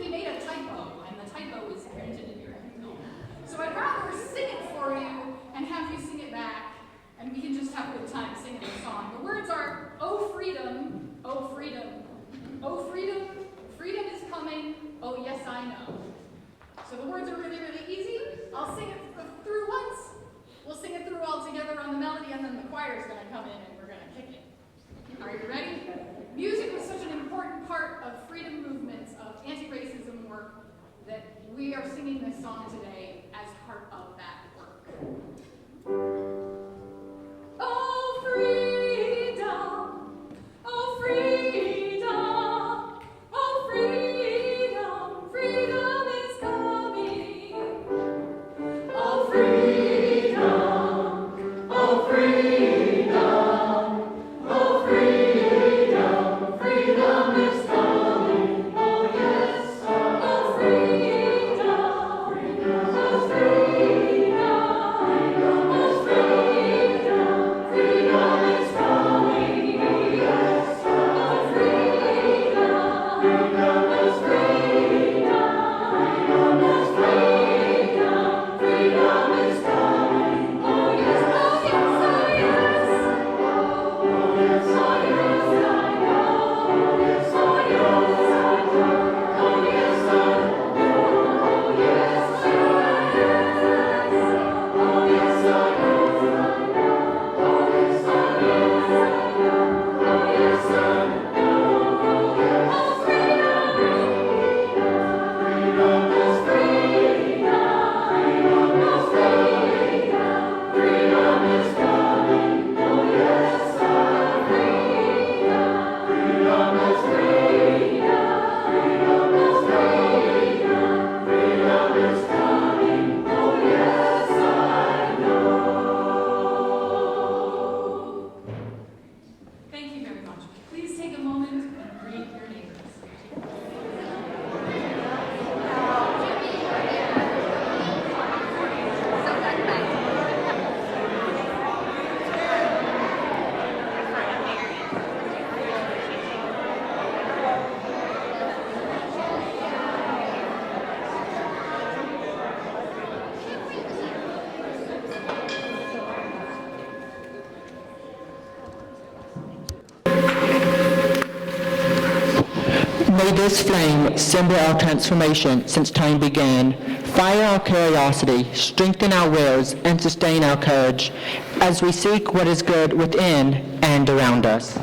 if you made a typo, and the typo is printed in your email. So I'd rather sing it for you and have you sing it back, and we can just have a good time singing the song. The words are, oh freedom, oh freedom, oh freedom, freedom is coming, oh yes I know. So the words are really, really easy. I'll sing it through once. We'll sing it through all together on the melody, and then the choir's going to come in and we're going to kick it. Are you ready? Music was such an important part of freedom movements, of anti-racism work, that we are singing this song today as part of that work. Oh, freedom! Oh, freedom! Oh, freedom! Freedom is coming! Oh, freedom! Oh, freedom! Oh, freedom! Freedom is coming! Oh, yes! Oh, freedom! Freedom! Oh, freedom! Oh, freedom! Freedom is coming! Oh, yes! Oh, freedom! Freedom is freedom! Freedom is freedom! Freedom is coming! Oh, yes! Oh, yes! Oh, yes! Oh, yes! Oh, yes! I know! Oh, yes! Oh, yes! I know! Oh, yes! I know! Oh, yes! Oh, yes! Oh, yes! I know! Oh, yes! Oh, yes! I know! Oh, yes! I know! Oh, freedom! Freedom is freedom! Freedom is freedom! Freedom is coming! Oh, yes! Freedom! Freedom is freedom! Freedom is freedom! Freedom is coming! Oh, yes, I know! Thank you very much. Please take a moment and greet your neighbors. May this flame symbol our transformation since time began, fire our curiosity, strengthen our wills, and sustain our courage as we seek what is good within and around us.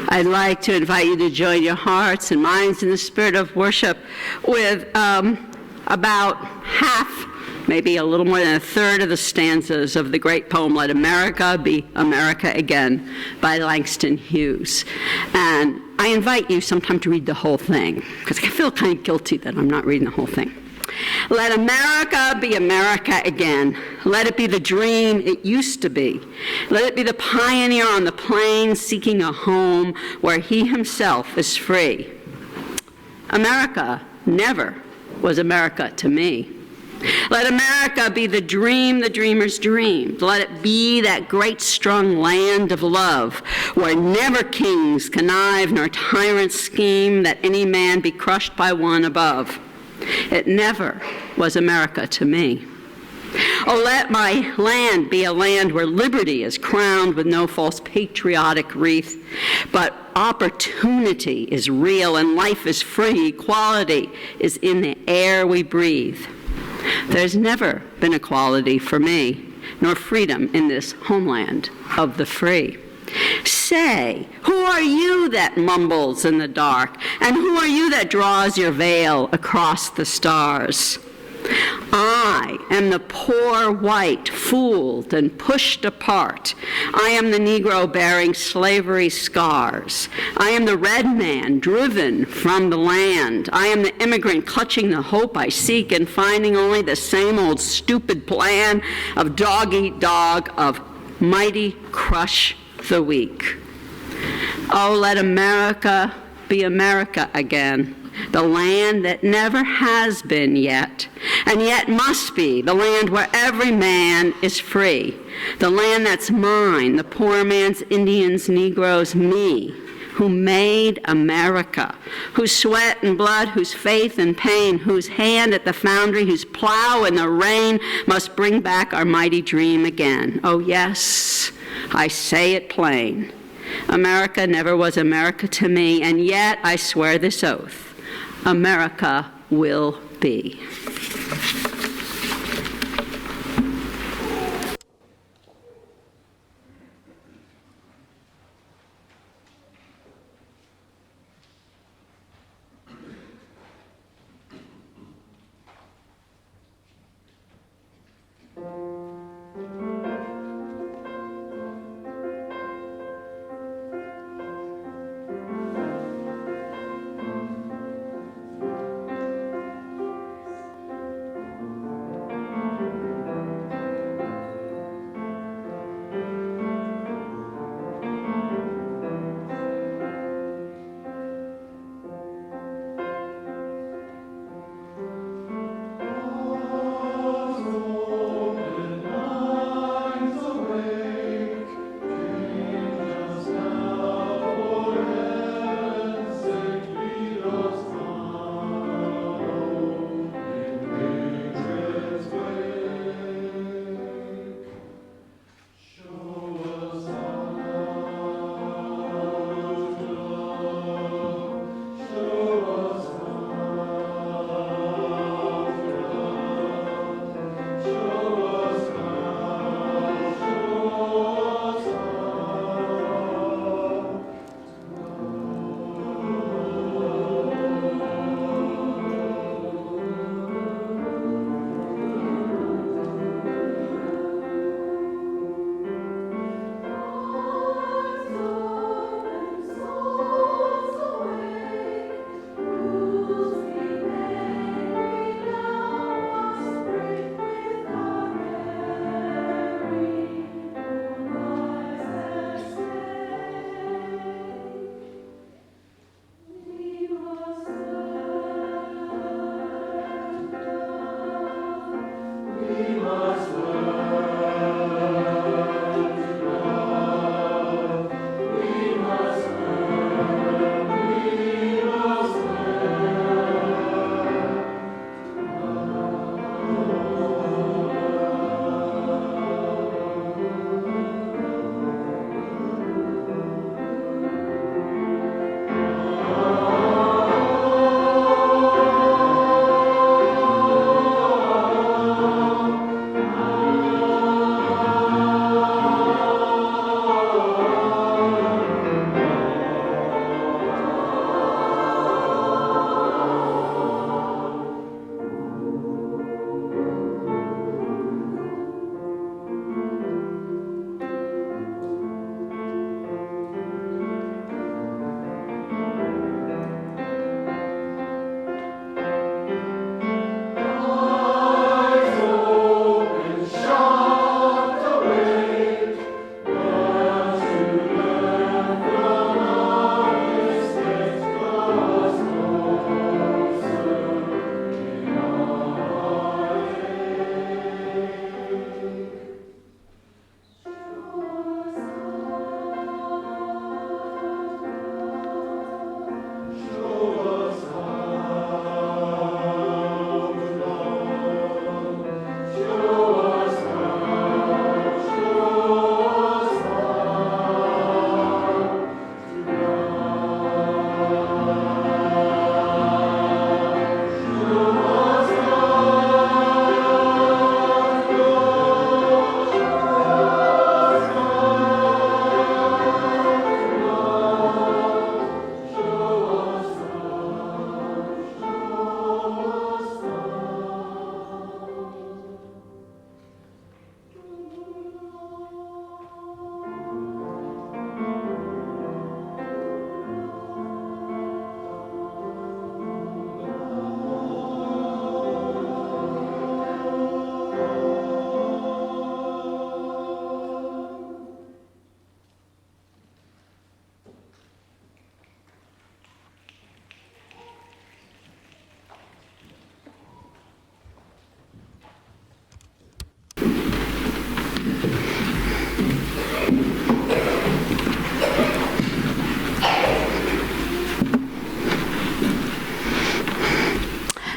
I'd like to invite you to join your hearts and minds in the spirit of worship with about half, maybe a little more than a third of the stanzas of the great poem, Let America Be America Again, by Langston Hughes. And I invite you sometime to read the whole thing, because I feel kind of guilty that I'm not reading the whole thing. Let America be America again. Let it be the dream it used to be. Let it be the pioneer on the plains seeking a home where he himself is free. America never was America to me. Let America be the dream the dreamers dreamed. Let it be that great strong land of love where never kings connive nor tyrants scheme that any man be crushed by one above. It never was America to me. Oh, let my land be a land where liberty is crowned with no false patriotic wreath, but opportunity is real and life is free. Equality is in the air we breathe. There's never been equality for me, nor freedom in this homeland of the free. Say, who are you that mumbles in the dark? And who are you that draws your veil across the stars? I am the poor white, fooled and pushed apart. I am the Negro bearing slavery's scars. I am the red man driven from the land. I am the immigrant clutching the hope I seek and finding only the same old stupid plan of dog eat dog, of mighty crush the weak. Oh, let America be America again, the land that never has been yet, and yet must be, the land where every man is free, the land that's mine, the poor man's, Indians, Negroes, me, who made America, whose sweat and blood, whose faith and pain, whose hand at the foundry, whose plow in the rain must bring back our mighty dream again. Oh yes, I say it plain. America never was America to me, and yet I swear this oath, America will be.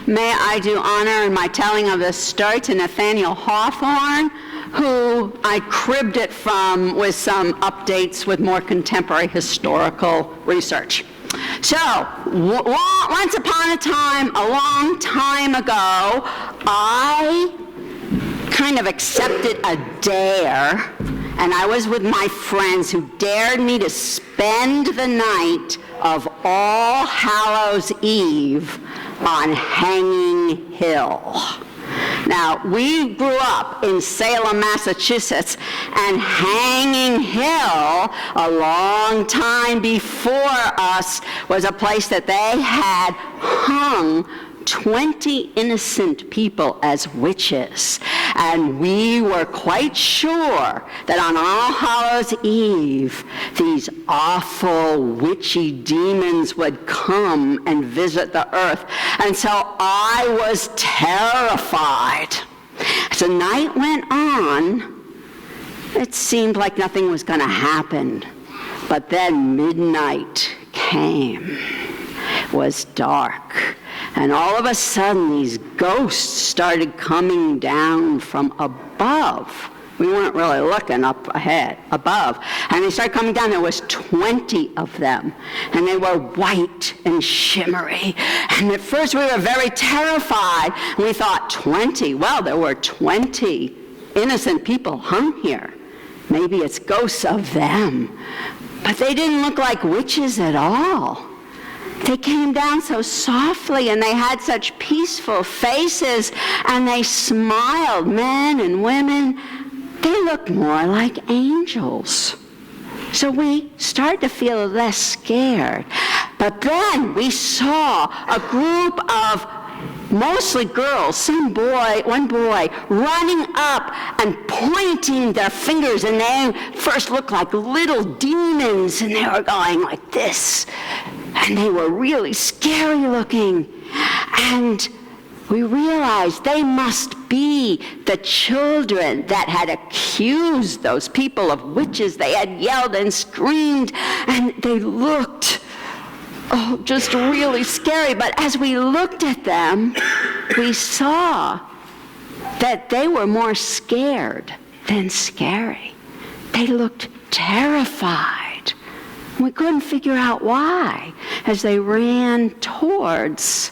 May I do honor in my telling of this story to Nathaniel Hawthorne, who I cribbed it from with some updates with more contemporary historical research. So, once upon a time, a long time ago, I kind of accepted a dare, and I was with my friends who dared me to spend the night of All Hallows Eve on Hanging Hill. Now, we grew up in Salem, Massachusetts, and Hanging Hill, a long time before us, was a place that they had hung 20 innocent people as witches. And we were quite sure that on All Hallows Eve, these awful witchy demons would come and visit the earth. And so I was terrified. As the night went on, it seemed like nothing was going to happen. But then midnight came. It was dark. And all of a sudden, these ghosts started coming down from above. We weren't really looking up ahead, above. And they started coming down. There was 20 of them. And they were white and shimmery. And at first, we were very terrified. And we thought, 20? Well, there were 20 innocent people hung here. Maybe it's ghosts of them. But they didn't look like witches at all. They came down so softly, and they had such peaceful faces, and they smiled, men and women. They looked more like angels. So we started to feel less scared. But then we saw a group of mostly girls, one boy, running up and pointing their fingers, and they first looked like little demons, and they were going like this. And they were really scary looking. And we realized they must be the children that had accused those people of witches. They had yelled and screamed, and they looked, just really scary. But as we looked at them, we saw that they were more scared than scary. They looked terrified. We couldn't figure out why as they ran towards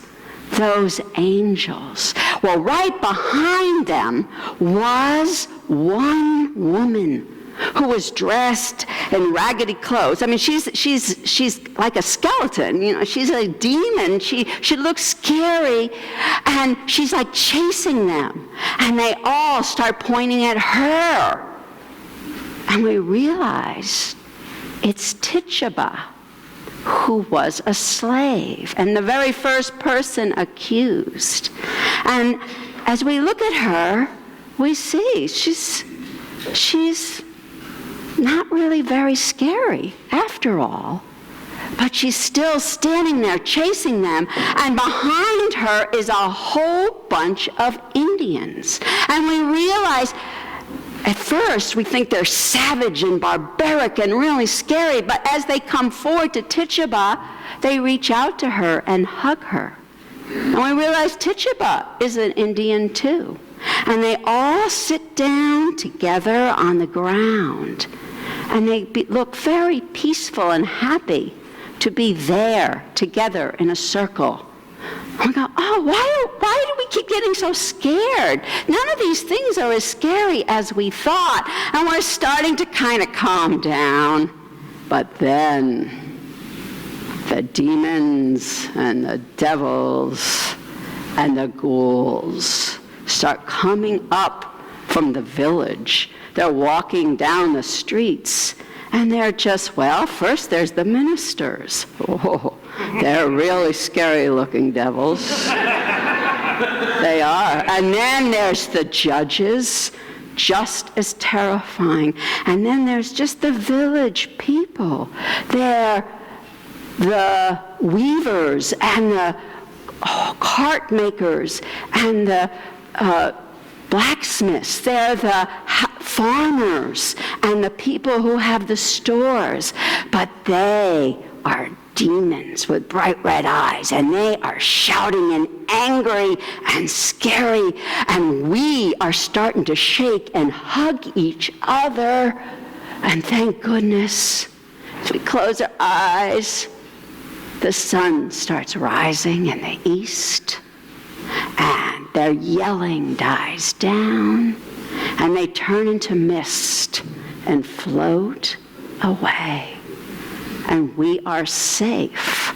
those angels. Well, right behind them was one woman who was dressed in raggedy clothes. I mean, she's like a skeleton, you know. She's a demon. She looks scary, and she's like chasing them. And they all start pointing at her. And we realized it's Tituba, who was a slave and the very first person accused. And as we look at her, we see she's not really very scary after all. But she's still standing there chasing them, and behind her is a whole bunch of Indians. And we realize, at first, we think they're savage and barbaric and really scary, but as they come forward to Tituba, they reach out to her and hug her. And we realize Tituba is an Indian too. And they all sit down together on the ground, and they look very peaceful and happy to be there together in a circle. We go, why do we keep getting so scared? None of these things are as scary as we thought. And we're starting to kind of calm down. But then the demons and the devils and the ghouls start coming up from the village. They're walking down the streets. And they're just, first there's the ministers. They're really scary-looking devils. They are. And then there's the judges, just as terrifying. And then there's just the village people. They're the weavers and the cart makers and the blacksmiths. They're the farmers and the people who have the stores. But they are demons with bright red eyes, and they are shouting and angry and scary, and we are starting to shake and hug each other. And thank goodness, as we close our eyes, the sun starts rising in the east, and their yelling dies down, and they turn into mist and float away. And we are safe,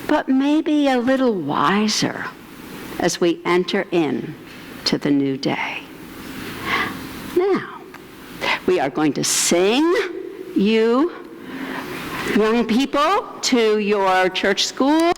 but maybe a little wiser as we enter in to the new day. Now, we are going to sing you young people to your church school.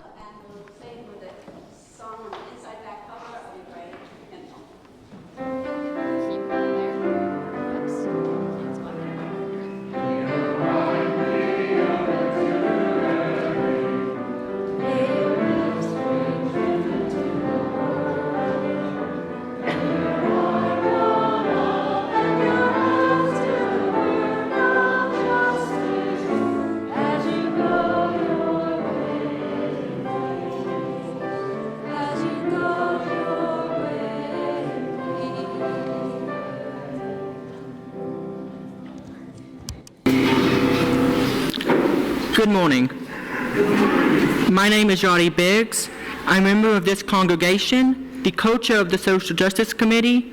Good morning. My name is Yari Biggs. I'm a member of this congregation, the co-chair of the Social Justice Committee,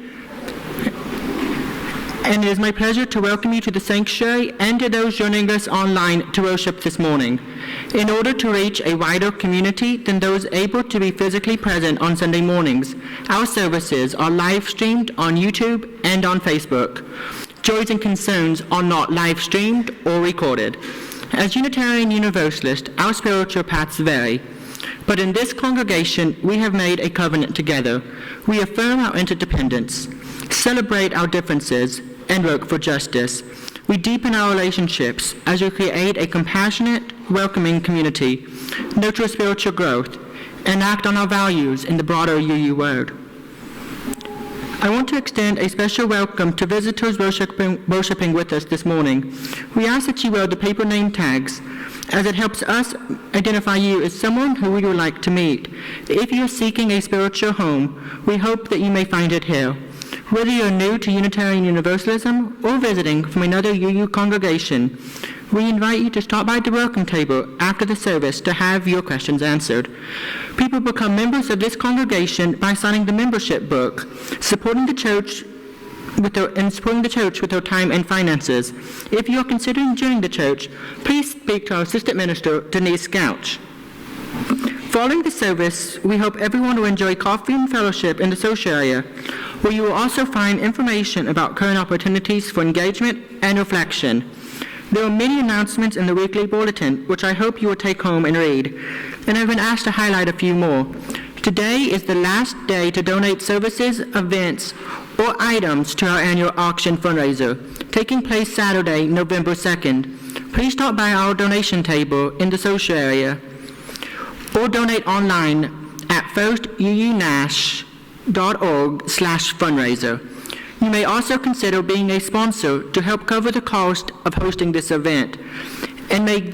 and it is my pleasure to welcome you to the sanctuary and to those joining us online to worship this morning. In order to reach a wider community than those able to be physically present on Sunday mornings, our services are live streamed on YouTube and on Facebook. Joys and concerns are not live streamed or recorded. As Unitarian Universalists, our spiritual paths vary, but in this congregation we have made a covenant together. We affirm our interdependence, celebrate our differences, and work for justice. We deepen our relationships as we create a compassionate, welcoming community, nurture spiritual growth, and act on our values in the broader UU world. I want to extend a special welcome to visitors worshiping with us this morning. We ask that you wear the paper name tags, as it helps us identify you as someone who we would like to meet. If you are seeking a spiritual home, we hope that you may find it here. Whether you are new to Unitarian Universalism or visiting from another UU congregation, we invite you to stop by the welcome table after the service to have your questions answered. People become members of this congregation by signing the membership book, supporting the church with their time and finances. If you are considering joining the church, please speak to our assistant minister, Denise Gouch. Following the service, we hope everyone will enjoy coffee and fellowship in the social area, where you will also find information about current opportunities for engagement and reflection. There are many announcements in the weekly bulletin, which I hope you will take home and read, and I've been asked to highlight a few more. Today is the last day to donate services, events, or items to our annual auction fundraiser, taking place Saturday, November 2nd. Please stop by our donation table in the social area, or donate online at firstuunash.org/fundraiser. You may also consider being a sponsor to help cover the cost of hosting this event, and may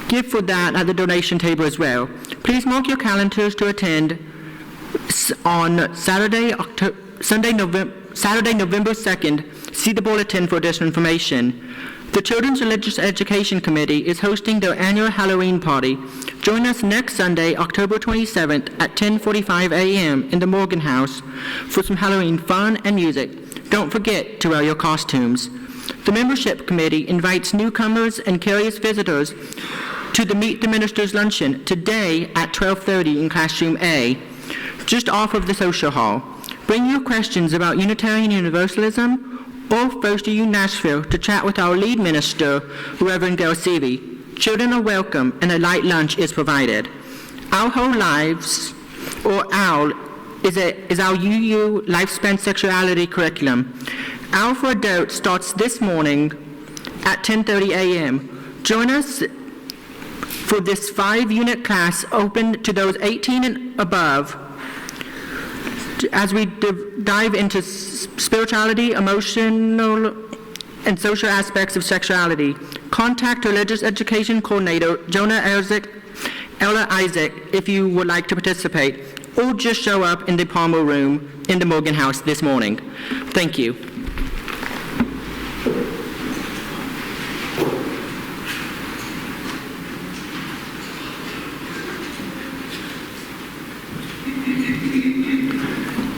give for that at the donation table as well. Please mark your calendars to attend on Saturday, November 2nd. See the bulletin for additional information. The Children's Religious Education Committee is hosting their annual Halloween party. Join us next Sunday, October 27th at 10:45 a.m. in the Morgan House for some Halloween fun and music. Don't forget to wear your costumes. The Membership Committee invites newcomers and curious visitors to the Meet the Ministers luncheon today at 12:30 in Classroom A, just off of the social hall. Bring your questions about Unitarian Universalism or First UU Nashville to chat with our lead minister, Reverend Gail Seavey. Children are welcome and a light lunch is provided. Our Whole Lives, or OWL, is our UU Lifespan Sexuality curriculum. OWL for Adults starts this morning at 10:30 a.m. Join us for this 5-unit class open to those 18 and above as we dive into spirituality, emotional and social aspects of sexuality. Contact Religious Education Coordinator Ella Isaac if you would like to participate, or just show up in the Palmer Room in the Morgan House this morning. Thank you.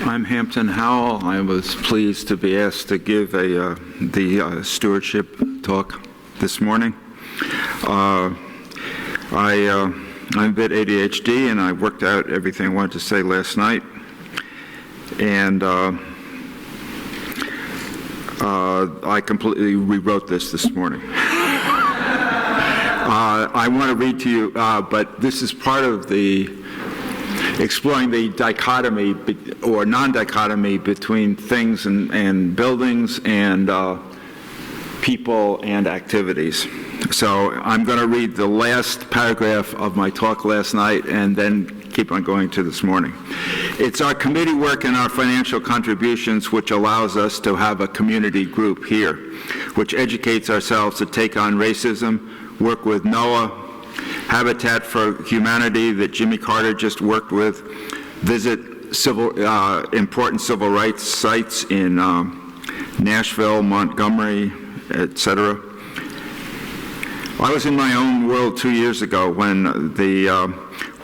I'm Hampton Howell. I was pleased to be asked to give the stewardship talk this morning. I'm a bit ADHD, and I worked out everything I wanted to say last night. And I completely rewrote this morning. I want to read to you, but this is part of the exploring the dichotomy or non-dichotomy between things and buildings and people and activities. So I'm going to read the last paragraph of my talk last night and then keep on going to this morning. It's our committee work and our financial contributions which allows us to have a community group here, which educates ourselves to take on racism, work with NOAA, Habitat for Humanity that Jimmy Carter just worked with, visit important civil rights sites in Nashville, Montgomery, etc. I was in my own world 2 years ago when the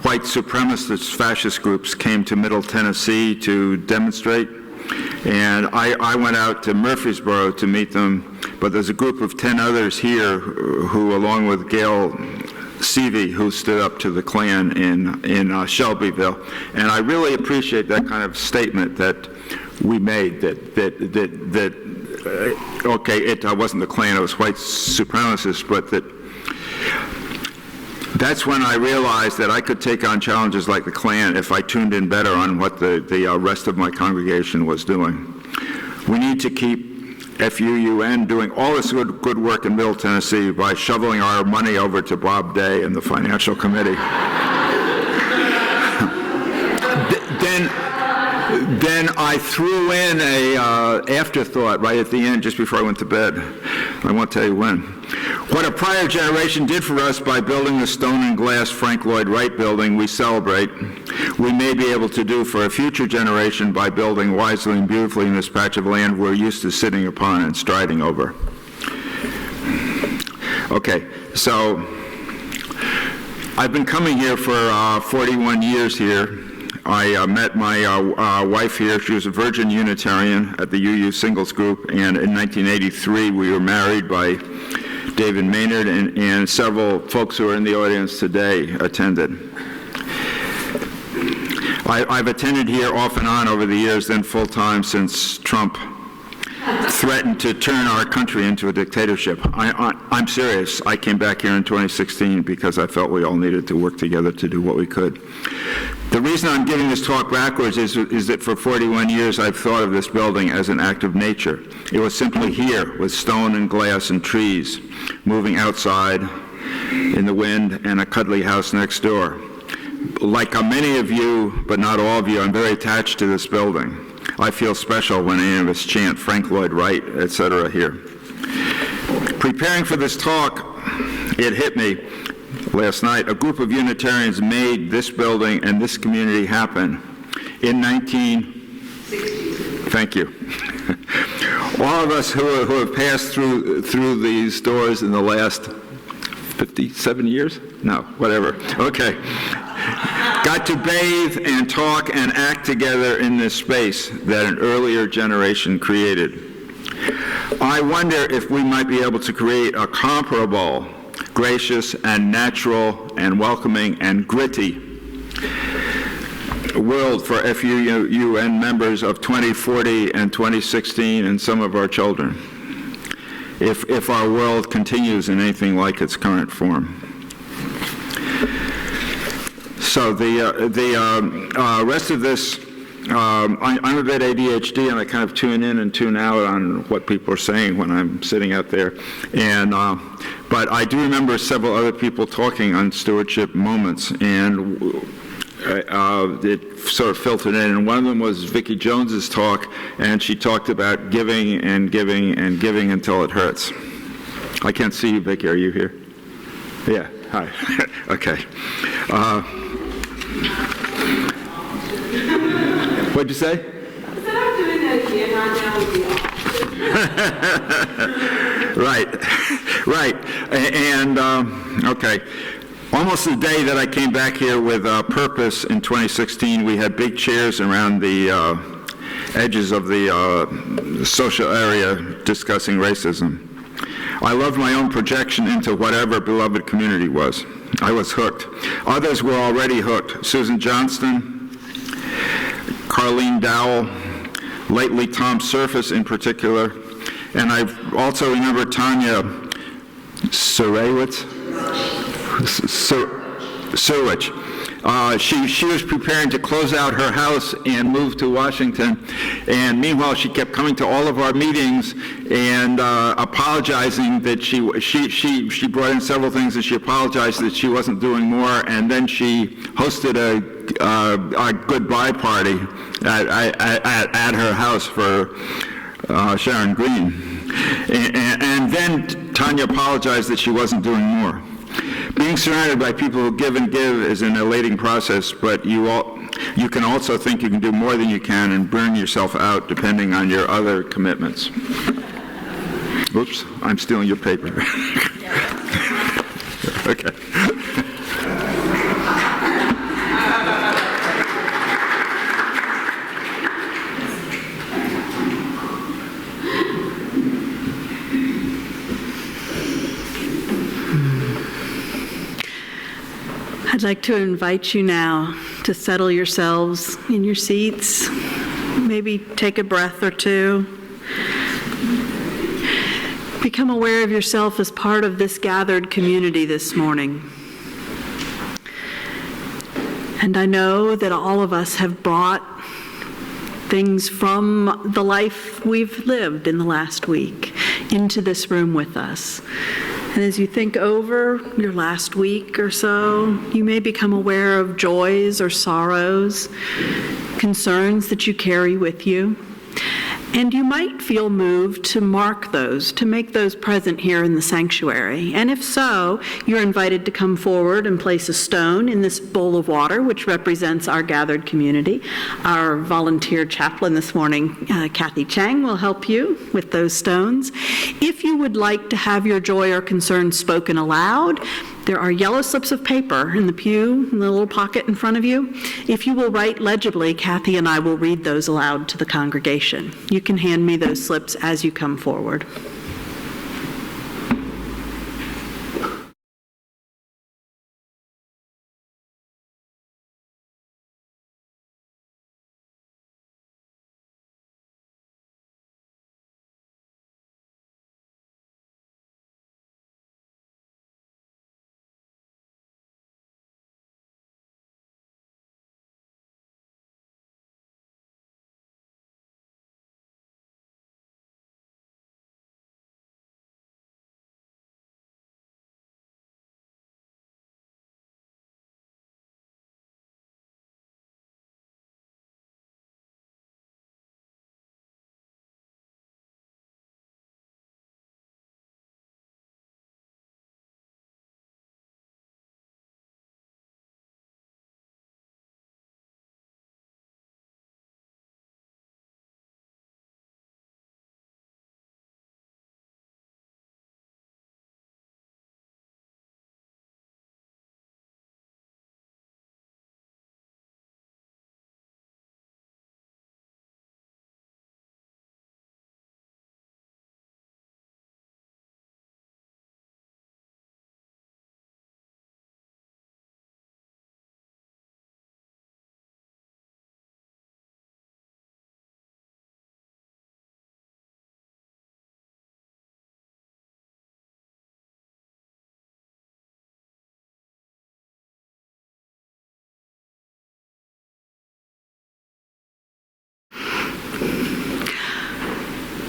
white supremacist fascist groups came to Middle Tennessee to demonstrate, and I went out to Murfreesboro to meet them, but there's a group of 10 others here who, along with Gail Seavey, who stood up to the Klan in Shelbyville. And I really appreciate that kind of statement that we made, that okay, it wasn't the Klan, it was white supremacists, but that's when I realized that I could take on challenges like the Klan if I tuned in better on what the rest of my congregation was doing. We need to keep FUUN doing all this good work in Middle Tennessee by shoveling our money over to Bob Day and the Financial Committee. Then I threw in a afterthought right at the end, just before I went to bed. I won't tell you when. What a prior generation did for us by building the stone and glass Frank Lloyd Wright building we celebrate, we may be able to do for a future generation by building wisely and beautifully in this patch of land we're used to sitting upon and striding over. Okay, so I've been coming here for 41 years here. I met my wife here. She was a Virgin Unitarian at the UU Singles Group, and in 1983 we were married by David Maynard, and several folks who are in the audience today attended. I've attended here off and on over the years, then full-time since Trump threatened to turn our country into a dictatorship. I'm serious. I came back here in 2016 because I felt we all needed to work together to do what we could. The reason I'm giving this talk backwards is that for 41 years I've thought of this building as an act of nature. It was simply here with stone and glass and trees, moving outside in the wind and a cuddly house next door. Like many of you, but not all of you, I'm very attached to this building. I feel special when any of us chant Frank Lloyd Wright, etc. here. Preparing for this talk, it hit me last night. A group of Unitarians made this building and this community happen in 1960. Thank you. All of us who have passed through these doors in the last 57 years? No, whatever. Okay. Got to bathe and talk and act together in this space that an earlier generation created. I wonder if we might be able to create a comparable, gracious and natural and welcoming and gritty world for FUUN members of 2040 and 2016 and some of our children, if our world continues in anything like its current form. So the rest of this, I'm a bit ADHD, and I kind of tune in and tune out on what people are saying when I'm sitting out there. And but I do remember several other people talking on stewardship moments, and it sort of filtered in, and one of them was Vicki Jones's talk, and she talked about giving and giving and giving until it hurts. I can't see you, Vicki. Are you here? Yeah. Hi. Okay. What'd you say? I said I'm doing that again right now with you. Right. And, okay. Almost the day that I came back here with Purpose in 2016, we had big chairs around the edges of the social area discussing racism. I loved my own projection into whatever beloved community was. I was hooked. Others were already hooked. Susan Johnston, Carlene Dowell, lately Tom Surface in particular, and I also remember Tanya Surwich. She was preparing to close out her house and move to Washington, and meanwhile she kept coming to all of our meetings and apologizing that she brought in several things and she apologized that she wasn't doing more, and then she hosted a goodbye party at her house for Sharon Green, and then Tanya apologized that she wasn't doing more. Being surrounded by people who give and give is an elating process, but you can also think you can do more than you can and burn yourself out depending on your other commitments. Oops, I'm stealing your paper. Okay. I'd like to invite you now to settle yourselves in your seats. Maybe take a breath or two. Become aware of yourself as part of this gathered community this morning. And I know that all of us have brought things from the life we've lived in the last week into this room with us. And as you think over your last week or so, you may become aware of joys or sorrows, concerns that you carry with you. And you might feel moved to mark those, to make those present here in the sanctuary. And if so, you're invited to come forward and place a stone in this bowl of water, which represents our gathered community. Our volunteer chaplain this morning, Kathy Chang, will help you with those stones. If you would like to have your joy or concern spoken aloud, there are yellow slips of paper in the pew, in the little pocket in front of you. If you will write legibly, Kathy and I will read those aloud to the congregation. You can hand me those slips as you come forward.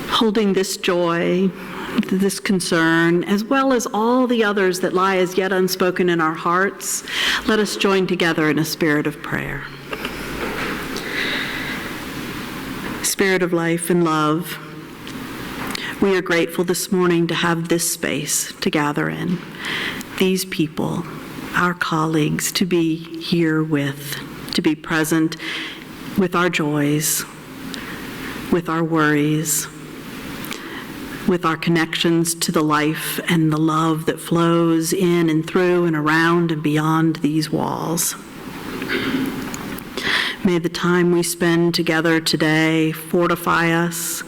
Holding this joy, this concern, as well as all the others that lie as yet unspoken in our hearts, let us join together in a spirit of prayer. Spirit of life and love, we are grateful this morning to have this space to gather in, these people, our colleagues, to be here with, to be present with our joys, with our worries, with our connections to the life and the love that flows in and through and around and beyond these walls. May the time we spend together today fortify us,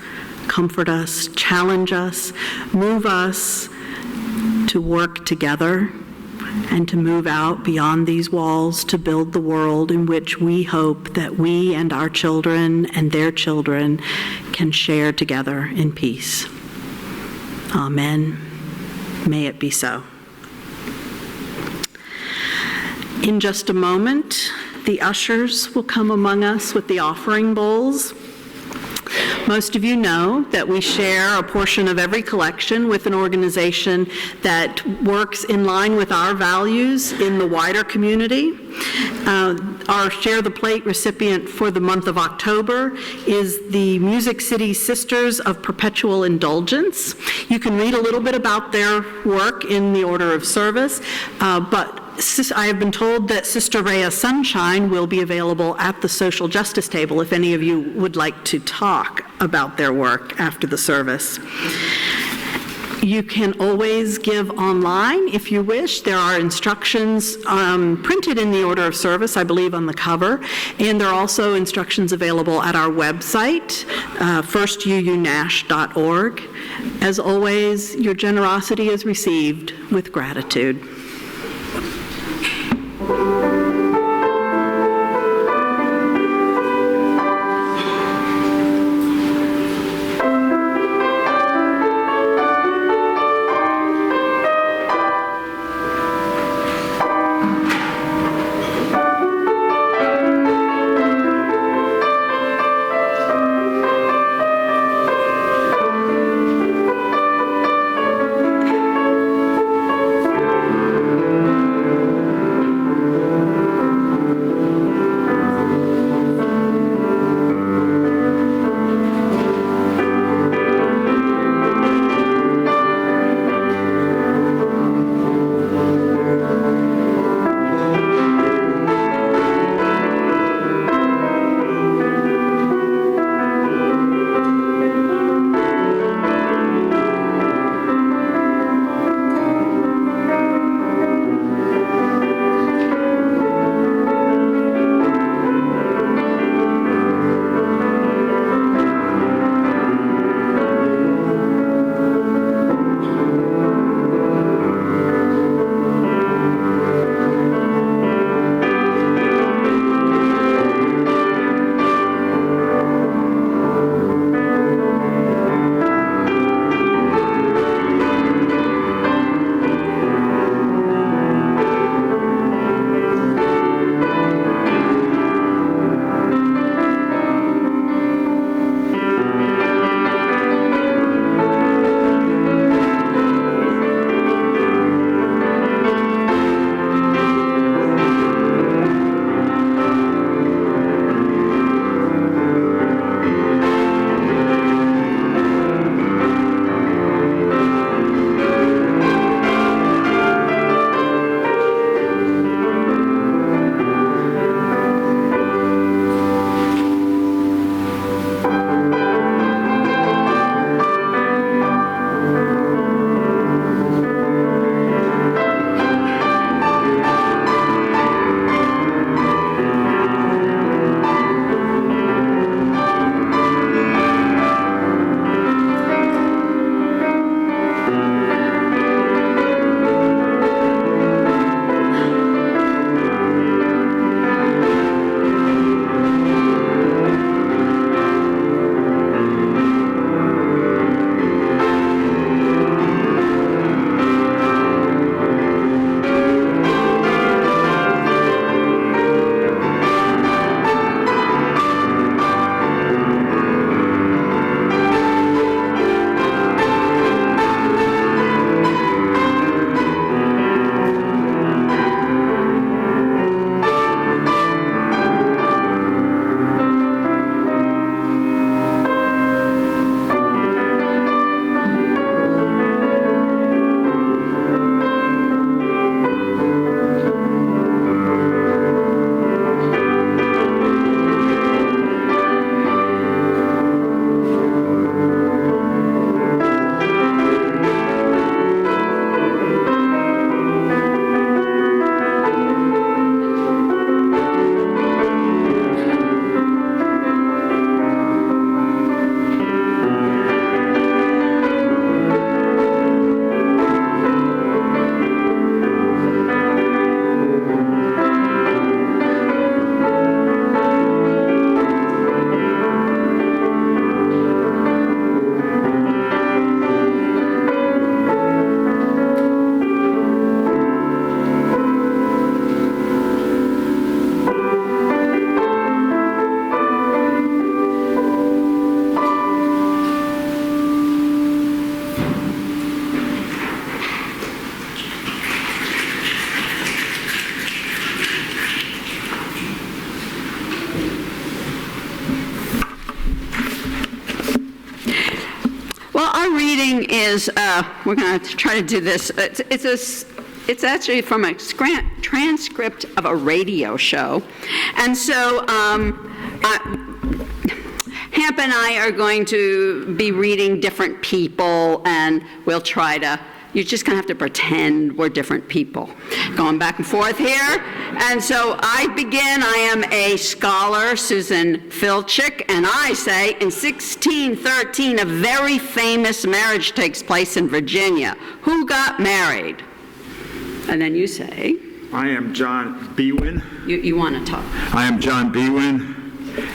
comfort us, challenge us, move us to work together and to move out beyond these walls to build the world in which we hope that we and our children and their children can share together in peace. Amen. May it be so. In just a moment, the ushers will come among us with the offering bowls. Most of you know that we share a portion of every collection with an organization that works in line with our values in the wider community. Our Share the Plate recipient for the month of October is the Music City Sisters of Perpetual Indulgence. You can read a little bit about their work in the order of service, but I have been told that Sister Rhea Sunshine will be available at the social justice table if any of you would like to talk about their work after the service. You can always give online if you wish. There are instructions printed in the order of service, I believe, on the cover, and there are also instructions available at our website, firstuunash.org. As always, your generosity is received with gratitude. reading is, we're going to try to do this. It's actually from a transcript of a radio show. And so Hamp and I are going to be reading different people, and we'll try to, you're just going to have to pretend we're different people. Going back and forth here. And so I begin. I am a scholar, Susan Filchick, and I say, in 1613, a very famous marriage takes place in Virginia. Who got married? And then you say. I am John Bewin. You want to talk. I am John Bewin,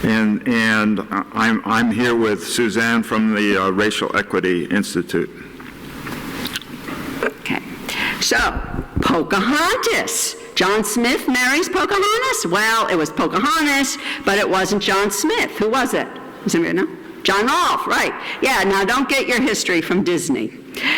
and I'm here with Suzanne from the Racial Equity Institute. Okay. So, Pocahontas. John Smith marries Pocahontas? Well, it was Pocahontas, but it wasn't John Smith. Who was it? Does anybody know? John Rolfe, right. Yeah, now don't get your history from Disney.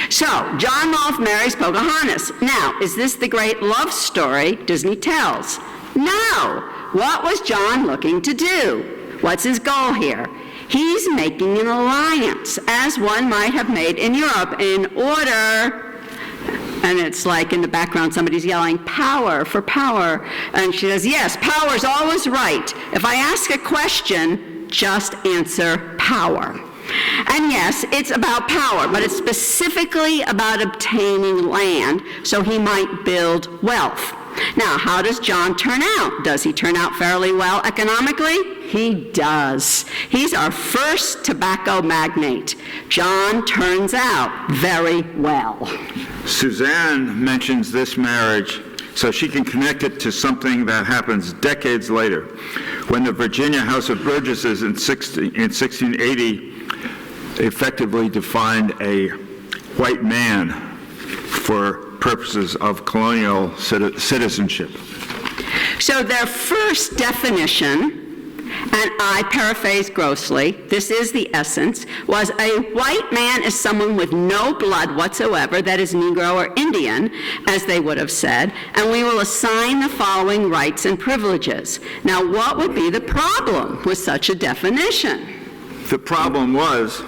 So, John Rolfe marries Pocahontas. Now, is this the great love story Disney tells? No. What was John looking to do? What's his goal here? He's making an alliance, as one might have made in Europe, in order. And it's like in the background somebody's yelling, power for power. And she says, yes, power's always right. If I ask a question, just answer power. And yes, it's about power, but it's specifically about obtaining land so he might build wealth. Now, how does John turn out? Does he turn out fairly well economically? He does. He's our first tobacco magnate. John turns out very well. Suzanne mentions this marriage so she can connect it to something that happens decades later, when the Virginia House of Burgesses in 1680 effectively defined a white man for purposes of colonial citizenship. So their first definition, and I paraphrase grossly, this is the essence, was a white man is someone with no blood whatsoever, that is Negro or Indian, as they would have said, and we will assign the following rights and privileges. Now, what would be the problem with such a definition? The problem was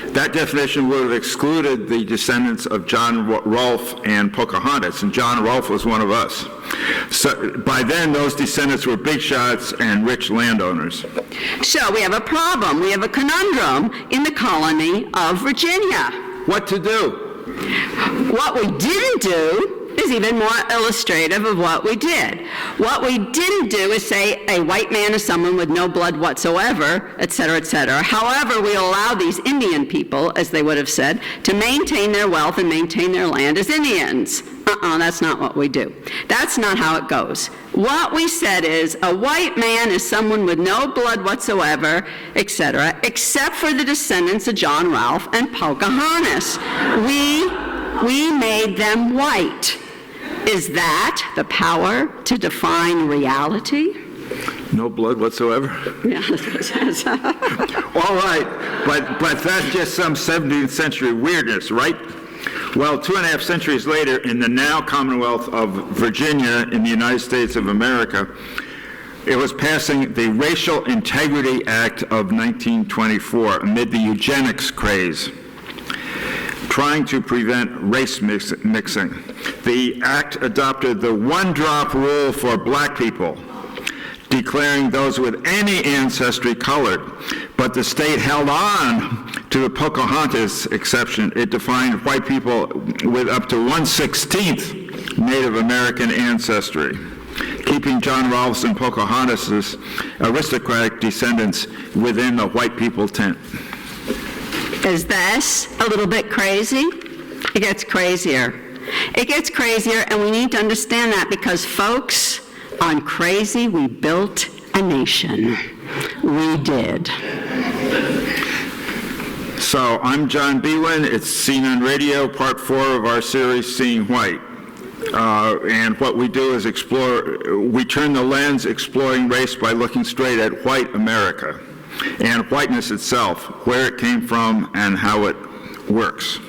that definition would have excluded the descendants of John Rolfe and Pocahontas, and John Rolfe was one of us. So by then, those descendants were big shots and rich landowners. So we have a problem. We have a conundrum in the colony of Virginia. What to do? What we didn't do is even more illustrative of what we did. What we didn't do is say a white man is someone with no blood whatsoever, et cetera, et cetera. However, we allow these Indian people, as they would have said, to maintain their wealth and maintain their land as Indians. That's not what we do. That's not how it goes. What we said is a white man is someone with no blood whatsoever, et cetera, except for the descendants of John Rolfe and Pocahontas. We made them white. Is that the power to define reality? No blood whatsoever? Yeah, that's what it says. All right, but that's just some 17th century weirdness, right? Well, 2.5 centuries later, in the now Commonwealth of Virginia in the United States of America, it was passing the Racial Integrity Act of 1924 amid the eugenics craze, trying to prevent race mixing. The act adopted the one-drop rule for black people, declaring those with any ancestry colored, but the state held on to the Pocahontas exception. It defined white people with up to 1/16 Native American ancestry, keeping John Rolfe's and Pocahontas' aristocratic descendants within the white people tent. Is this a little bit crazy? It gets crazier. It gets crazier, and we need to understand that because, folks, on crazy, we built a nation. We did. So I'm John Bewin. It's Seen on Radio, part 4 of our series, Seeing White. And what we do is we turn the lens exploring race by looking straight at white America and whiteness itself, where it came from and how it works.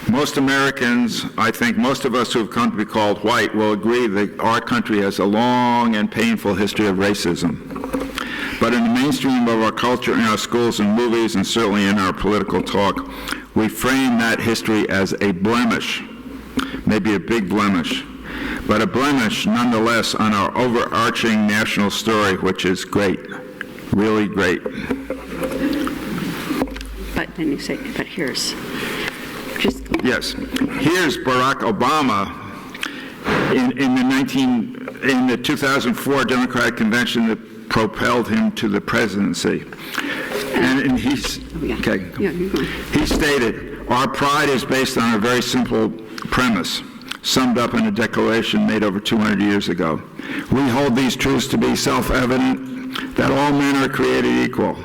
Most Americans, I think most of us who have come to be called white, will agree that our country has a long and painful history of racism. But in the mainstream of our culture, in our schools and movies, and certainly in our political talk, We frame that history as a blemish, maybe a big blemish, but a blemish nonetheless on our overarching national story, which is great, really great. But then you say, but here's, just, Yes. Here's Barack Obama in the 2004 Democratic Convention that propelled him to the presidency. And he's, okay. Yeah, you're going. He stated, "Our pride is based on a very simple premise, summed up in a declaration made over 200 years ago. We hold these truths to be self-evident, that all men are created equal."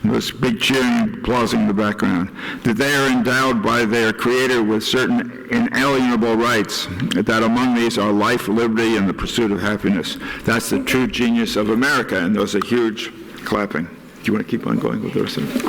And there was big cheering and applause in the background. "That they are endowed by their Creator with certain inalienable rights, that among these are life, liberty, and the pursuit of happiness. That's the true genius of America." And there was a huge clapping. Do you want to keep on going with the rest of it?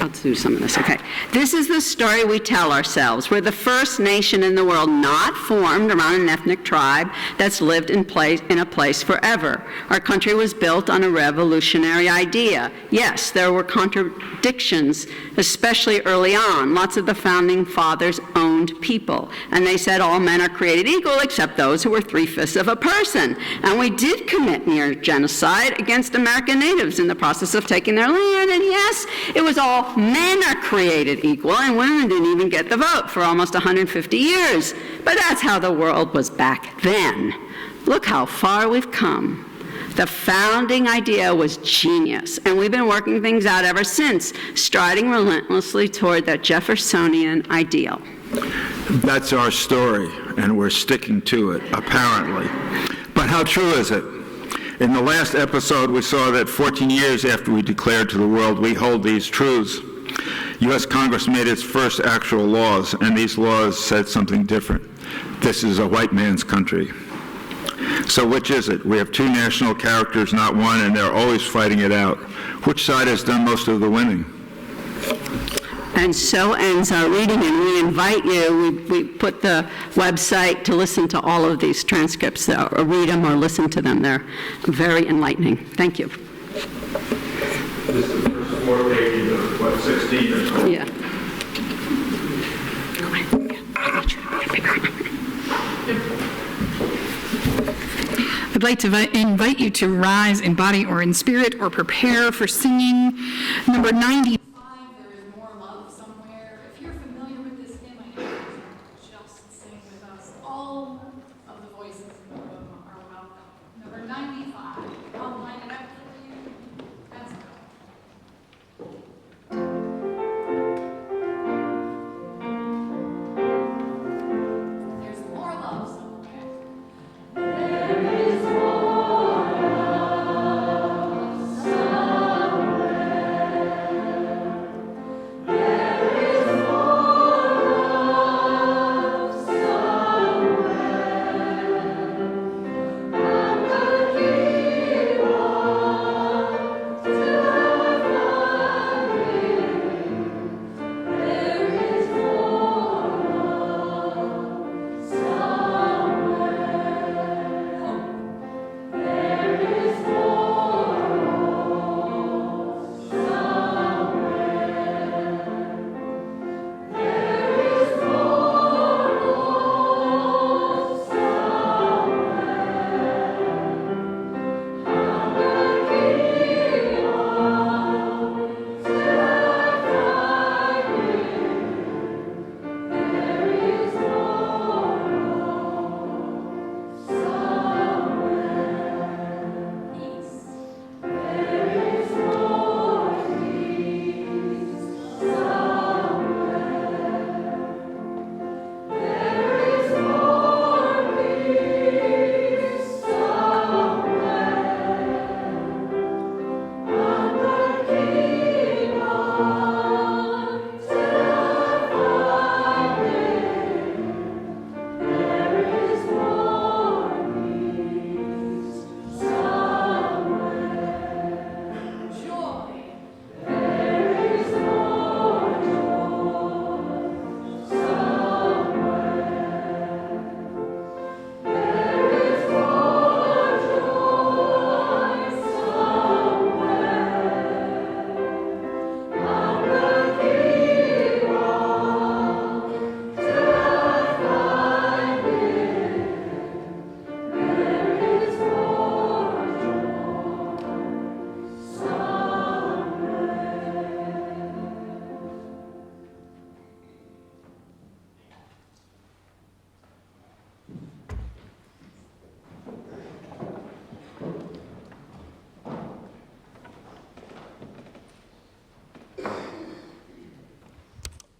I'll do some of this, okay. This is the story we tell ourselves. We're the first nation in the world not formed around an ethnic tribe that's lived in a place forever. Our country was built on a revolutionary idea. Yes, there were contradictions, especially early on. Lots of the founding fathers owned people, and they said all men are created equal except those who were 3/5 of a person. And we did commit near genocide against American natives in the process of taking their land, and yes, it was all men are created equal, and women didn't even get the vote for almost 150 years. But that's how the world was back then. Look how far we've come. The founding idea was genius, and we've been working things out ever since, striding relentlessly toward that Jeffersonian ideal. That's our story, and we're sticking to it, apparently. But how true is it? In the last episode, we saw that 14 years after we declared to the world we hold these truths, U.S. Congress made its first actual laws, and these laws said something different. This is a white man's country. So which is it? We have two national characters, not one, and they're always fighting it out. Which side has done most of the winning? And so ends our reading, and we invite you, we put the website to listen to all of these transcripts, or read them or listen to them. They're very enlightening. Thank you. This is the first 4 pages of, what, 16 or so? Yeah. I'd like to invite you to rise in body or in spirit or prepare for singing number 90.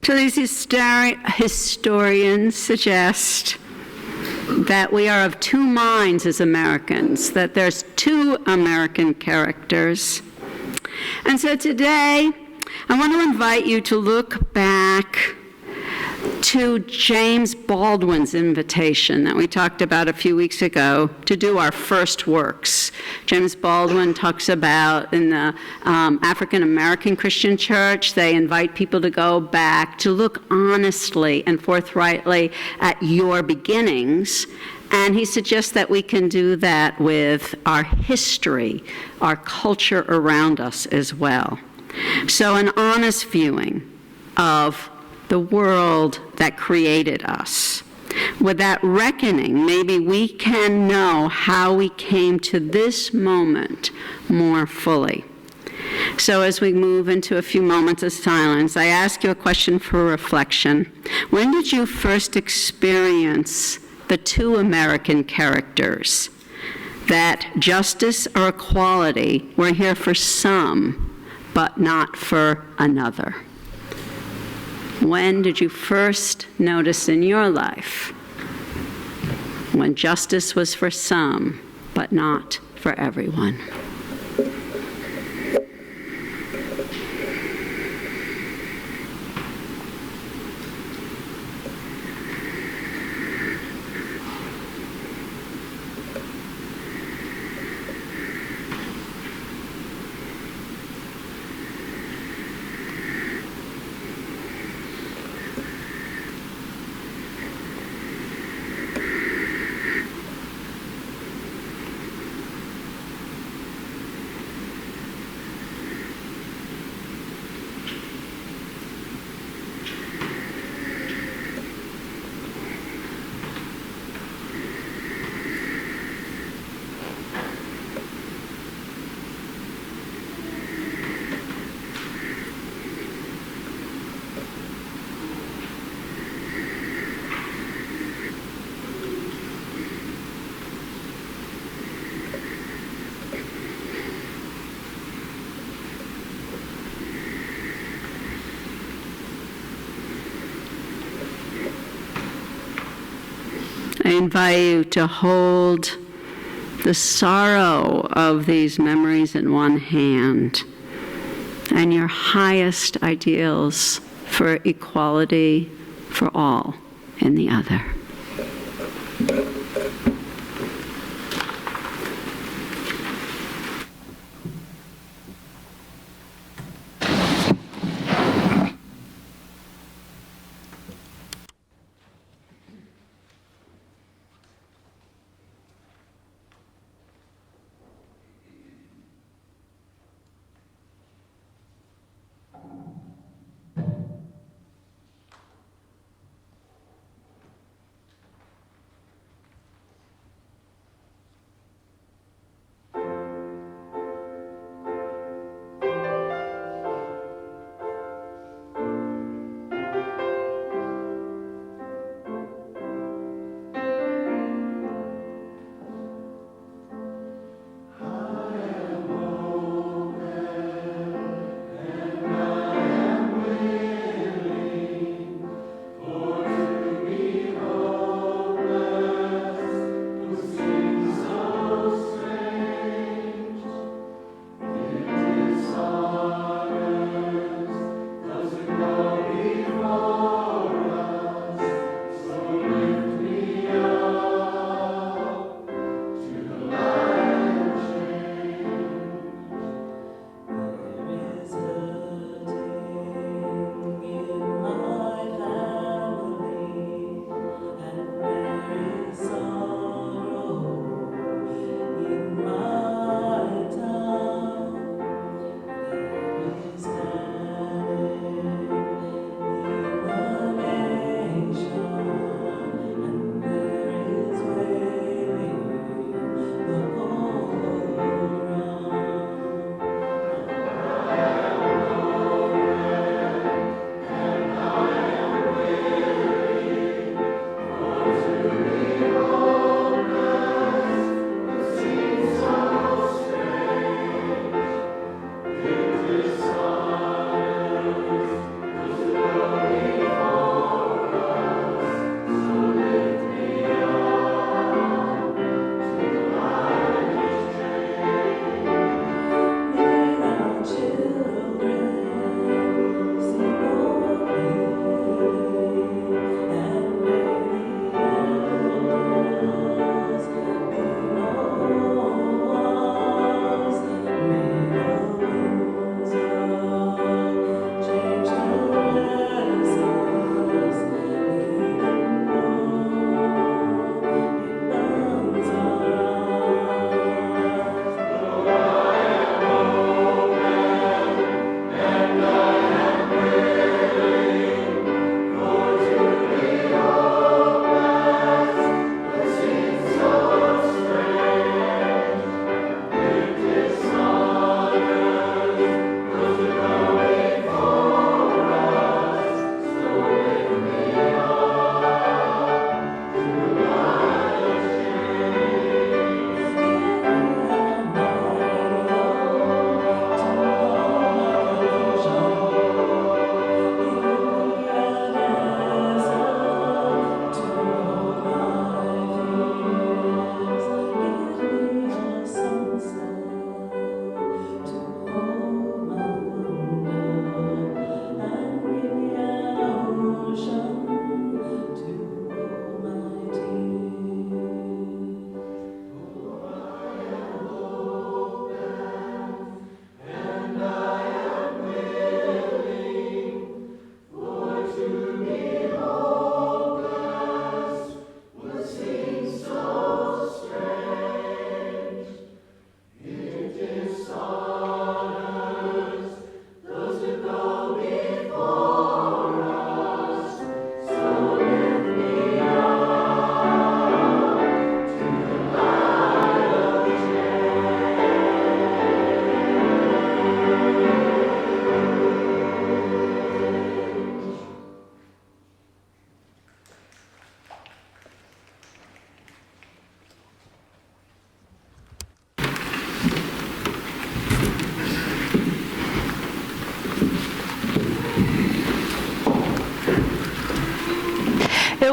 So these historians suggest that we are of two minds as Americans, that there's two American characters. And so today, I want to invite you to look back to James Baldwin's invitation that we talked about a few weeks ago to do our first works. James Baldwin talks about in the African American Christian Church, they invite people to go back to look honestly and forthrightly at your beginnings. And he suggests that we can do that with our history, our culture around us as well. So an honest viewing of the world that created us. With that reckoning, maybe we can know how we came to this moment more fully. So as we move into a few moments of silence, I ask you a question for reflection. When did you first experience the two American characters, that justice or equality were here for some, but not for another? When did you first notice in your life when justice was for some, but not for everyone? I invite you to hold the sorrow of these memories in one hand and your highest ideals for equality for all in the other.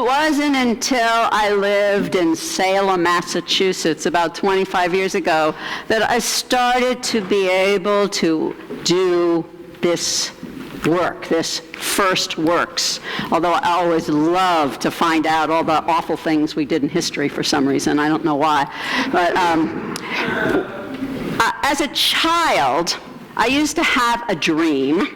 wasn't until I lived in Salem, Massachusetts, about 25 years ago, that I started to be able to do this work, this first works. Although I always love to find out all the awful things we did in history for some reason. I don't know why. But as a child, I used to have a dream.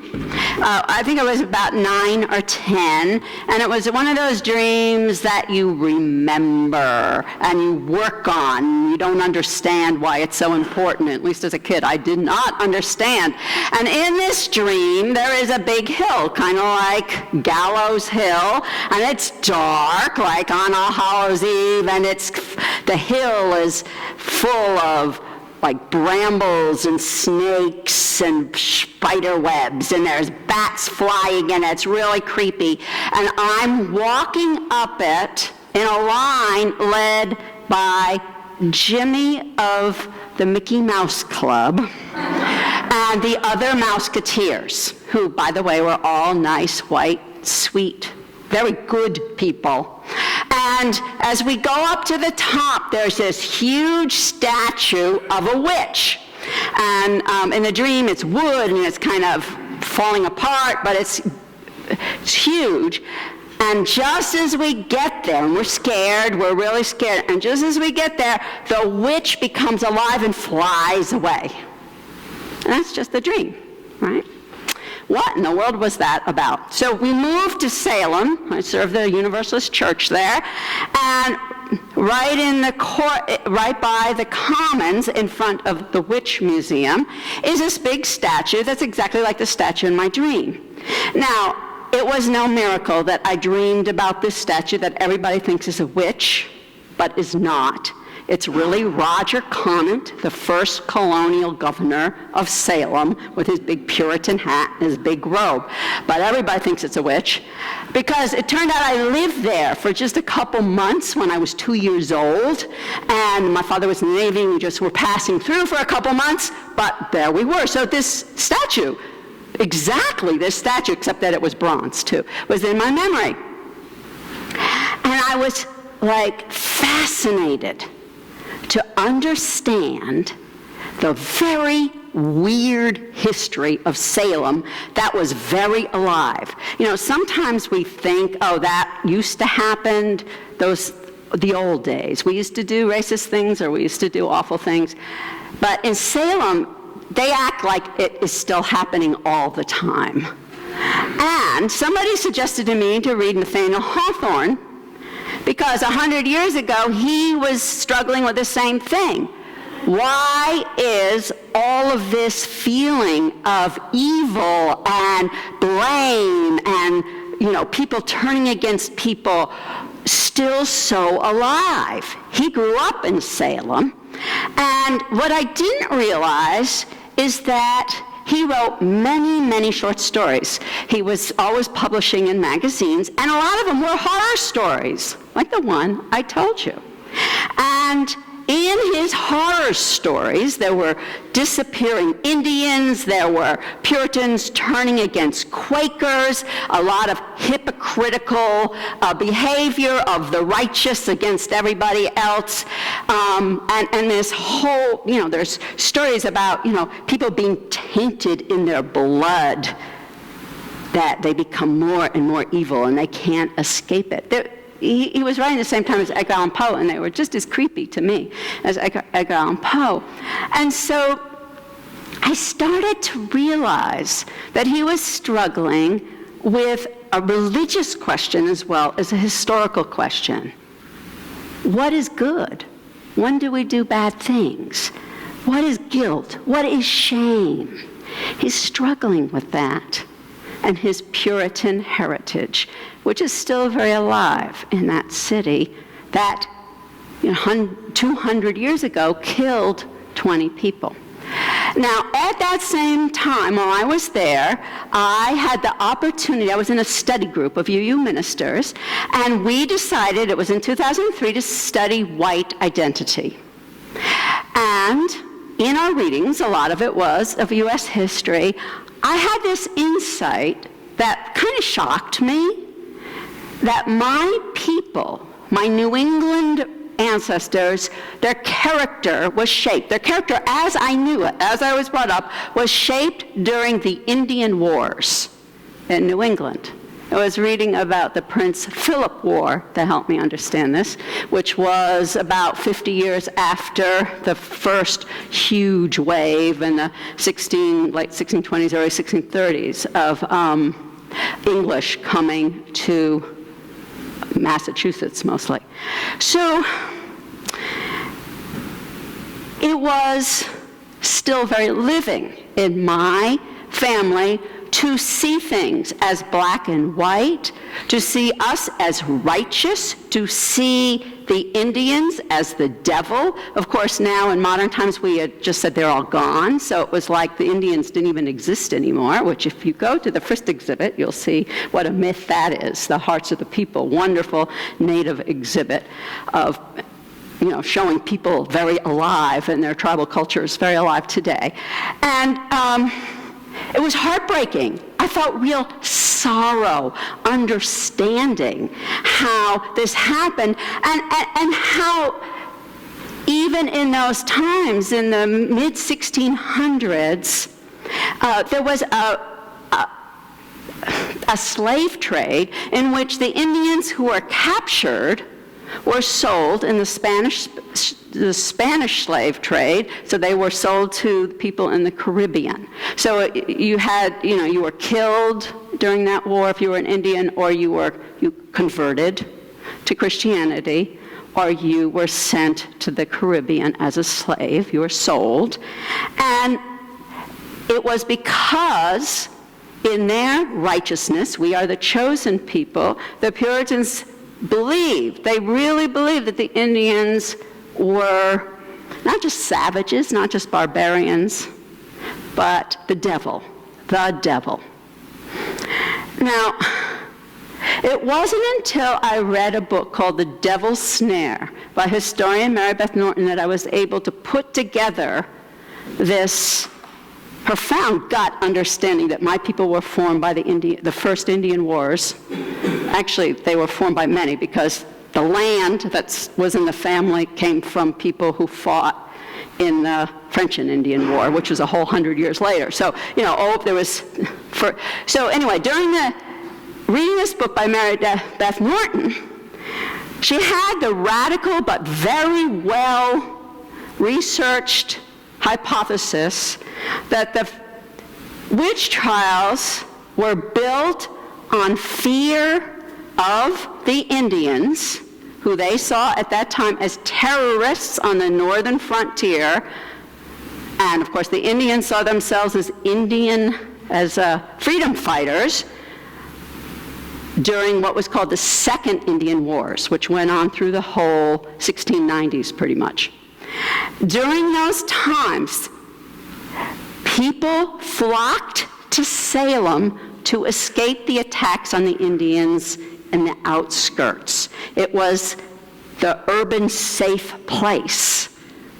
I think I was about 9 or 10, and it was one of those dreams that you remember and you work on. You don't understand why it's so important. At least as a kid, I did not understand. And in this dream, there is a big hill, kind of like Gallows Hill, and it's dark, like on All Hallows Eve, and the hill is full of like brambles and snakes and spider webs, and there's bats flying, and it's really creepy. And I'm walking up it in a line led by Jimmy of the Mickey Mouse Club and the other Mouseketeers, who, by the way, were all nice, white, sweet, very good people. And as we go up to the top, there's this huge statue of a witch. And in the dream, it's wood, and it's kind of falling apart, but it's huge. And just as we get there, and we're really scared, and just as we get there, the witch becomes alive and flies away. And that's just the dream, right? What in the world was that about? So we moved to Salem. I served the Universalist Church there, and right by the Commons, in front of the Witch Museum, is this big statue that's exactly like the statue in my dream. Now, it was no miracle that I dreamed about this statue that everybody thinks is a witch, but is not. It's really Roger Conant, the first colonial governor of Salem, with his big Puritan hat and his big robe. But everybody thinks it's a witch, because it turned out I lived there for just a couple months when I was 2 years old, and my father was in the Navy, and we just were passing through for a couple months, but there we were. So this statue, exactly this statue, except that it was bronze too, was in my memory. And I was like fascinated to understand the very weird history of Salem that was very alive. You know, sometimes we think, oh, that used to happen, the old days. We used to do racist things, or we used to do awful things. But in Salem, they act like it is still happening all the time. And somebody suggested to me to read Nathaniel Hawthorne, because 100 years ago, he was struggling with the same thing. Why is all of this feeling of evil and blame and, people turning against people still so alive? He grew up in Salem, and what I didn't realize is that he wrote many, many short stories. He was always publishing in magazines, and a lot of them were horror stories, like the one I told you. And in his horror stories, there were disappearing Indians, there were Puritans turning against Quakers, a lot of hypocritical behavior of the righteous against everybody else, and this whole, there's stories about, people being tainted in their blood, that they become more and more evil and they can't escape it. He was writing at the same time as Edgar Allan Poe, and they were just as creepy to me as Edgar Allan Poe. And so I started to realize that he was struggling with a religious question as well as a historical question. What is good? When do we do bad things? What is guilt? What is shame? He's struggling with that, and his Puritan heritage, which is still very alive in that city that 200 years ago killed 20 people. Now, at that same time, while I was there, I had the opportunity, I was in a study group of UU ministers, and we decided, it was in 2003, to study white identity. And in our readings, a lot of it was of U.S. history, I had this insight that kind of shocked me, that my people, my New England ancestors, their character was shaped. Their character, as I knew it, as I was brought up, was shaped during the Indian Wars in New England. I was reading about the Prince Philip War to help me understand this, which was about 50 years after the first huge wave in the late 1620s, early 1630s of English coming to Massachusetts mostly. So it was still very living in my family to see things as black and white, to see us as righteous, to see the Indians as the devil. Of course, now in modern times, we had just said they're all gone, so it was like the Indians didn't even exist anymore, which if you go to the first exhibit, you'll see what a myth that is, the Hearts of the People, wonderful native exhibit of showing people very alive, and their tribal culture is very alive today. And it was heartbreaking. I felt real sorrow, understanding how this happened, and how even in those times, in the mid-1600s, there was a slave trade in which the Indians who were captured were sold in the Spanish slave trade, so they were sold to people in the Caribbean. So you were killed during that war if you were an Indian, or you converted to Christianity, or you were sent to the Caribbean as a slave. You were sold. And it was because in their righteousness, we are the chosen people, the Puritans they really believed that the Indians were not just savages, not just barbarians, but the devil. Now, it wasn't until I read a book called The Devil's Snare by historian Mary Beth Norton that I was able to put together this profound gut understanding that my people were formed by the first Indian Wars. Actually, they were formed by many, because the land that was in the family came from people who fought in the French and Indian War, which was a whole 100 years later. So, so anyway, during reading this book by Mary Beth Norton, she had the radical but very well researched hypothesis that the witch trials were built on fear of the Indians, who they saw at that time as terrorists on the northern frontier. And of course, the Indians saw themselves as freedom fighters during what was called the Second Indian Wars, which went on through the whole 1690s pretty much. During those times, people flocked to Salem to escape the attacks on the Indians in the outskirts. It was the urban safe place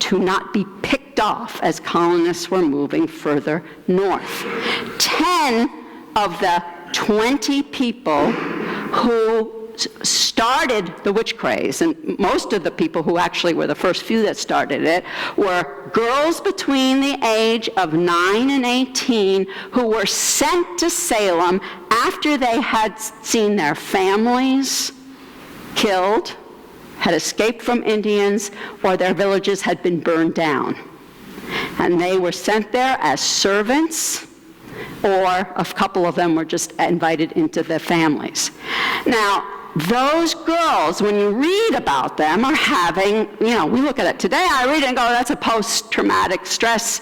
to not be picked off as colonists were moving further north. 10 of the 20 people who started the witch craze, and most of the people who actually were the first few that started it, were girls between the age of 9 and 18 who were sent to Salem after they had seen their families killed, had escaped from Indians, or their villages had been burned down. And they were sent there as servants, or a couple of them were just invited into the families. Now, those girls, when you read about them, are having, we look at it today, I read it and go, that's a post-traumatic stress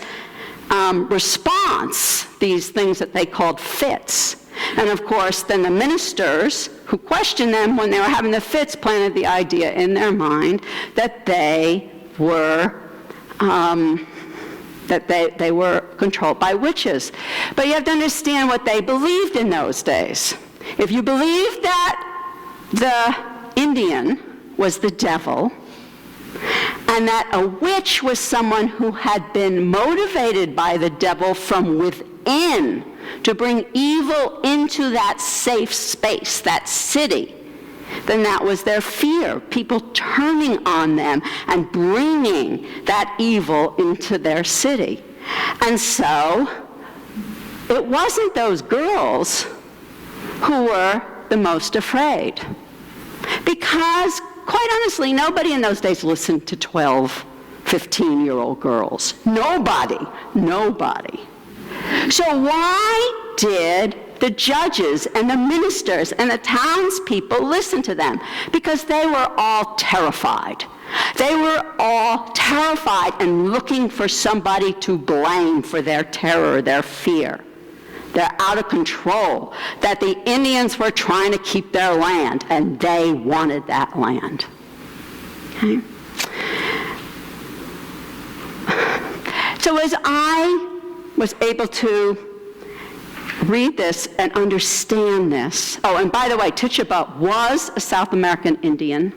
response, these things that they called fits. And of course, then the ministers who questioned them when they were having the fits planted the idea in their mind that they were they were controlled by witches. But you have to understand what they believed in those days. If you believed that the Indian was the devil, and that a witch was someone who had been motivated by the devil from within to bring evil into that safe space, that city, then that was their fear, people turning on them and bringing that evil into their city. And so it wasn't those girls who were the most afraid. Because, quite honestly, nobody in those days listened to 12, 15-year-old girls. Nobody. So why did the judges and the ministers and the townspeople listen to them? Because they were all terrified. They were all terrified and looking for somebody to blame for their terror, their fear. They're out of control, that the Indians were trying to keep their land, and they wanted that land. Okay? So as I was able to read this and understand this, oh, and by the way, Tituba was a South American Indian.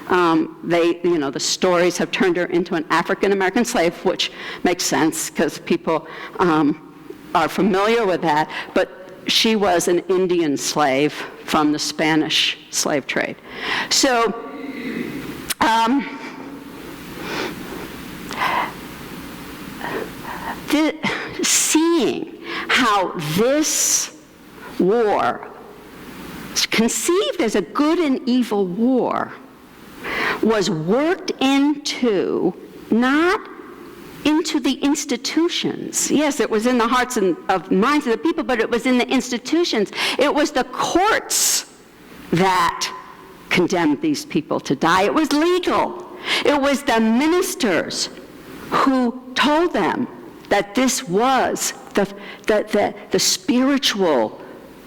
The stories have turned her into an African-American slave, which makes sense because people are familiar with that, but she was an Indian slave from the Spanish slave trade. So, seeing how this war, conceived as a good and evil war, was worked into, not into the institutions. Yes, it was in the hearts and minds of the people, but it was in the institutions. It was the courts that condemned these people to die. It was legal. It was the ministers who told them that this was the spiritual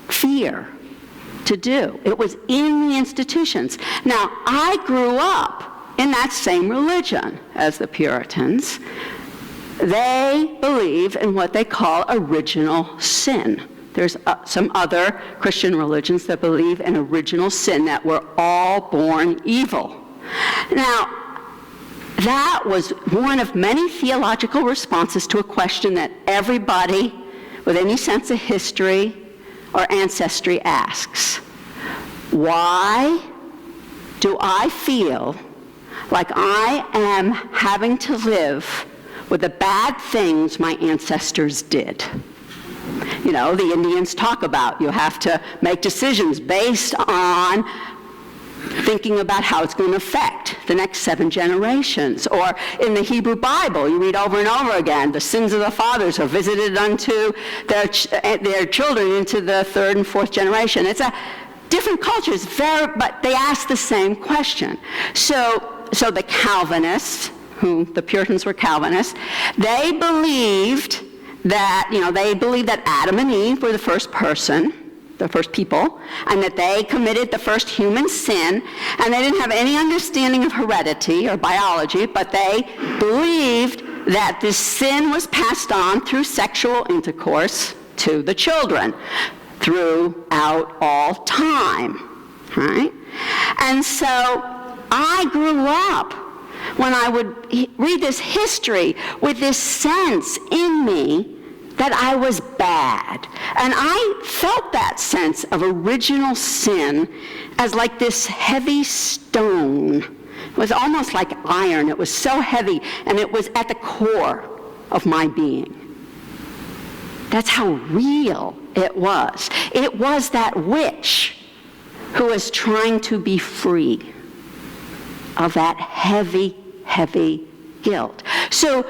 fear to do. It was in the institutions. Now, I grew up in that same religion as the Puritans. They believe in what they call original sin. There's some other Christian religions that believe in original sin, that we're all born evil. Now, that was one of many theological responses to a question that everybody with any sense of history or ancestry asks. Why do I feel like I am having to live with the bad things my ancestors did? You know, the Indians talk about you have to make decisions based on thinking about how it's going to affect the next 7 generations. Or in the Hebrew Bible, you read over and over again, the sins of the fathers are visited unto their children into the 3rd and 4th generation. It's a different cultures, but they ask the same question. So the Calvinists, the Puritans were Calvinists, they believed that Adam and Eve were the first people, and that they committed the first human sin, and they didn't have any understanding of heredity or biology, but they believed that this sin was passed on through sexual intercourse to the children throughout all time, right? And so I grew up, when I would read this history, with this sense in me that I was bad. And I felt that sense of original sin as like this heavy stone. It was almost like iron. It was so heavy, and it was at the core of my being. That's how real it was. It was that witch who was trying to be free of that heavy, heavy guilt. So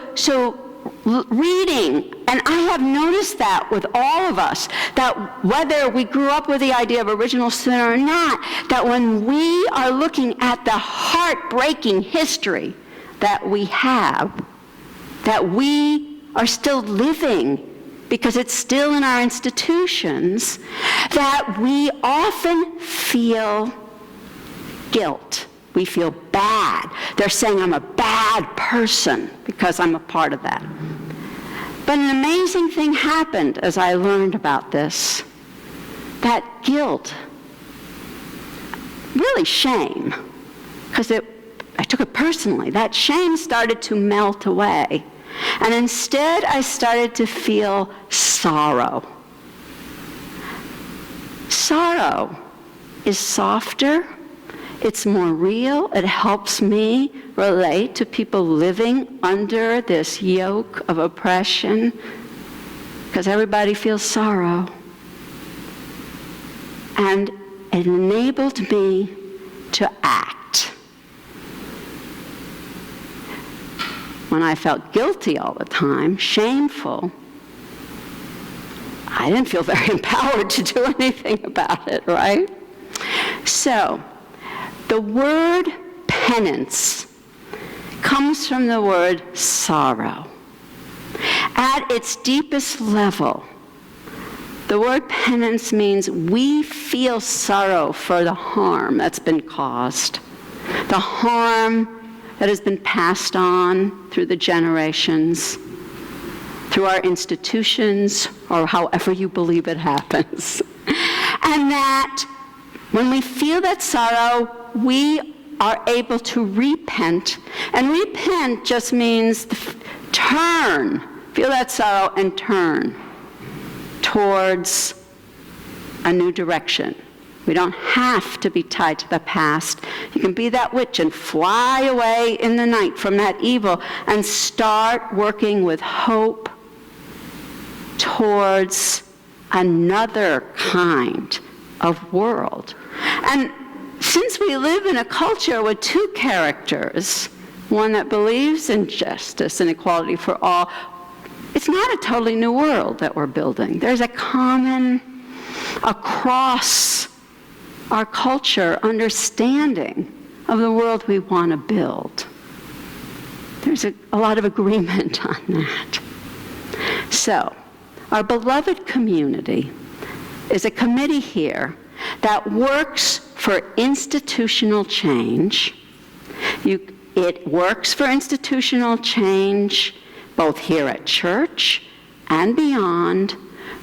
reading, and I have noticed that with all of us, that whether we grew up with the idea of original sin or not, that when we are looking at the heartbreaking history that we have, that we are still living because it's still in our institutions, that we often feel guilt. We feel bad. They're saying I'm a bad person because I'm a part of that. But an amazing thing happened as I learned about this. That guilt, really shame, because I took it personally. That shame started to melt away. And instead, I started to feel sorrow. Sorrow is softer It's more real. It helps me relate to people living under this yoke of oppression, because everybody feels sorrow. And it enabled me to act. When I felt guilty all the time, shameful, I didn't feel very empowered to do anything about it, right? So, the word penance comes from the word sorrow. At its deepest level, the word penance means we feel sorrow for the harm that's been caused, the harm that has been passed on through the generations, through our institutions, or however you believe it happens. And that when we feel that sorrow, we are able to repent. And repent just means turn. Feel that sorrow and turn towards a new direction. We don't have to be tied to the past. You can be that witch and fly away in the night from that evil and start working with hope towards another kind of world. And since we live in a culture with two characters, one that believes in justice and equality for all, it's not a totally new world that we're building. There's a common, across our culture, understanding of the world we want to build. There's a lot of agreement on that. So, our beloved community is a committee here that works for institutional change. It works for institutional change both here at church and beyond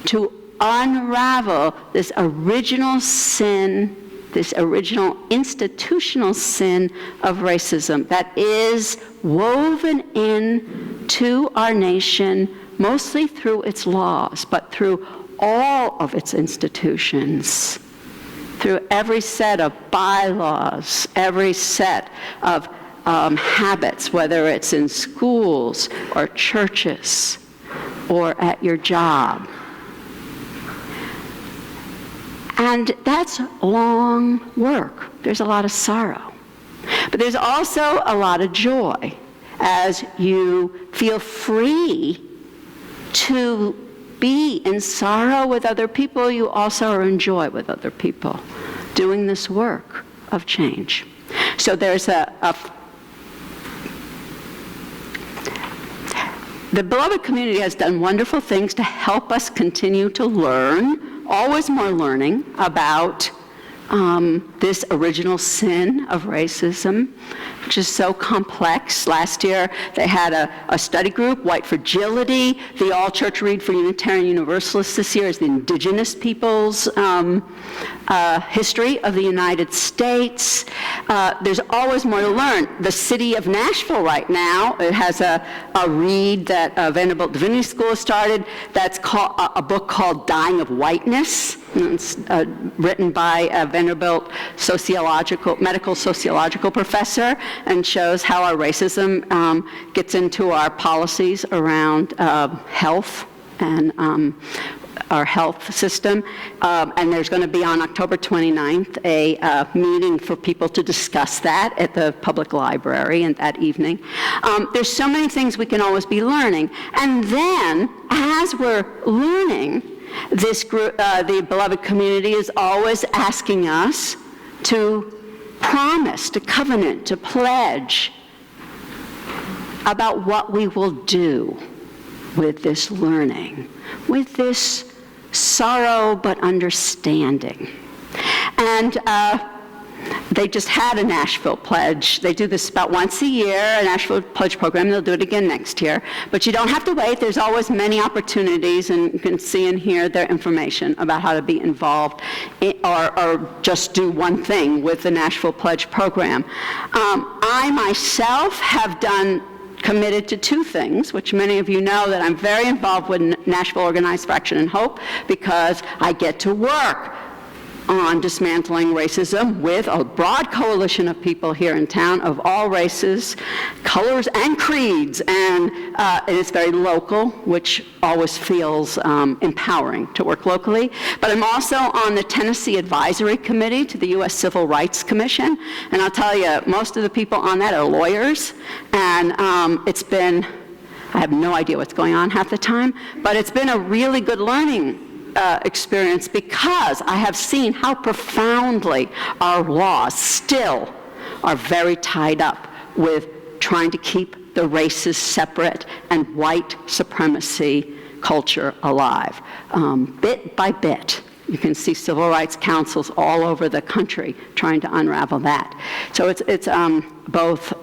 to unravel this original sin, this original institutional sin of racism that is woven into our nation, mostly through its laws, but through all of its institutions, through every set of bylaws, every set of habits, whether it's in schools or churches or at your job. And that's long work. There's a lot of sorrow. But there's also a lot of joy as you feel free to be in sorrow with other people. You also are in joy with other people doing this work of change. So there's the beloved community has done wonderful things to help us continue to learn, always more learning about this original sin of racism, which is so complex. Last year, they had a study group, White Fragility. The all-church read for Unitarian Universalists this year is the indigenous people's history of the United States. There's always more to learn. The city of Nashville right now, it has a read that Vanderbilt Divinity School started that's called a book called Dying of Whiteness. It's written by a Vanderbilt medical sociological professor, and shows how our racism gets into our policies around health and our health system. And there's going to be on October 29th a meeting for people to discuss that at the public library and that evening. There's so many things we can always be learning. And then, as we're learning, this group, the beloved community, is always asking us to promise, to covenant, to pledge about what we will do with this learning, with this sorrow but understanding. And they just had a Nashville Pledge. They do this about once a year, a Nashville Pledge program. They'll do it again next year. But you don't have to wait. There's always many opportunities, and you can see and hear their information about how to be involved or just do one thing with the Nashville Pledge program. I myself have committed to two things, which many of you know that I'm very involved with Nashville Organized for Action and Hope, because I get to work on dismantling racism with a broad coalition of people here in town of all races, colors, and creeds. And it's very local, which always feels empowering to work locally. But I'm also on the Tennessee Advisory Committee to the U.S. Civil Rights Commission. And I'll tell you, most of the people on that are lawyers. And it's been, I have no idea what's going on half the time, but it's been a really good learning experience, because I have seen how profoundly our laws still are very tied up with trying to keep the races separate and white supremacy culture alive. Bit by bit, you can see civil rights councils all over the country trying to unravel that. So it's both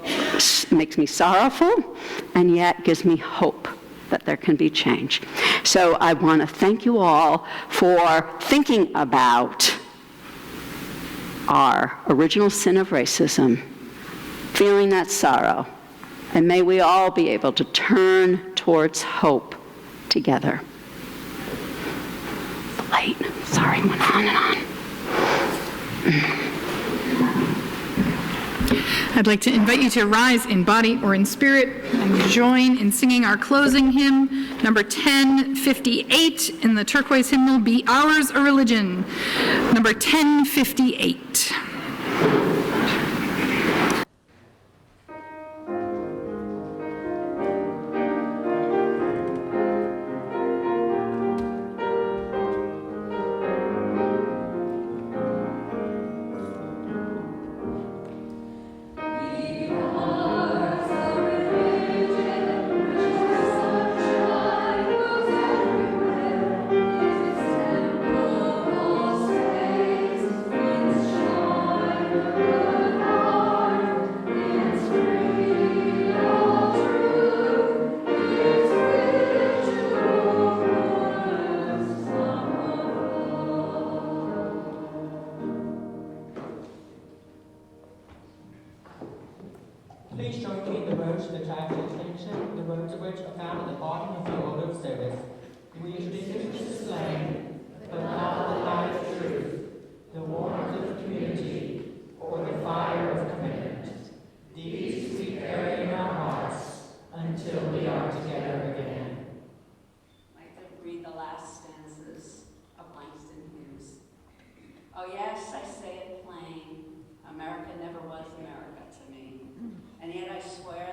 makes me sorrowful and yet gives me hope that there can be change. So I want to thank you all for thinking about our original sin of racism, feeling that sorrow, and may we all be able to turn towards hope together. The light, sorry, went on and on. I'd like to invite you to rise in body or in spirit and join in singing our closing hymn, number 1058 in the turquoise hymnal, Be Ours a Religion, number 1058. Please join me in the words of the traffic attention, the words of which are found at the bottom of the order of service. We should introduce slain, but not the light of truth, the warmth of community, or the fire of commitment. These we carry in our hearts until we are together again. I'd like to read the last stanzas of Langston Hughes. Oh yes, I say it plain, America never was America to me, and yet I swear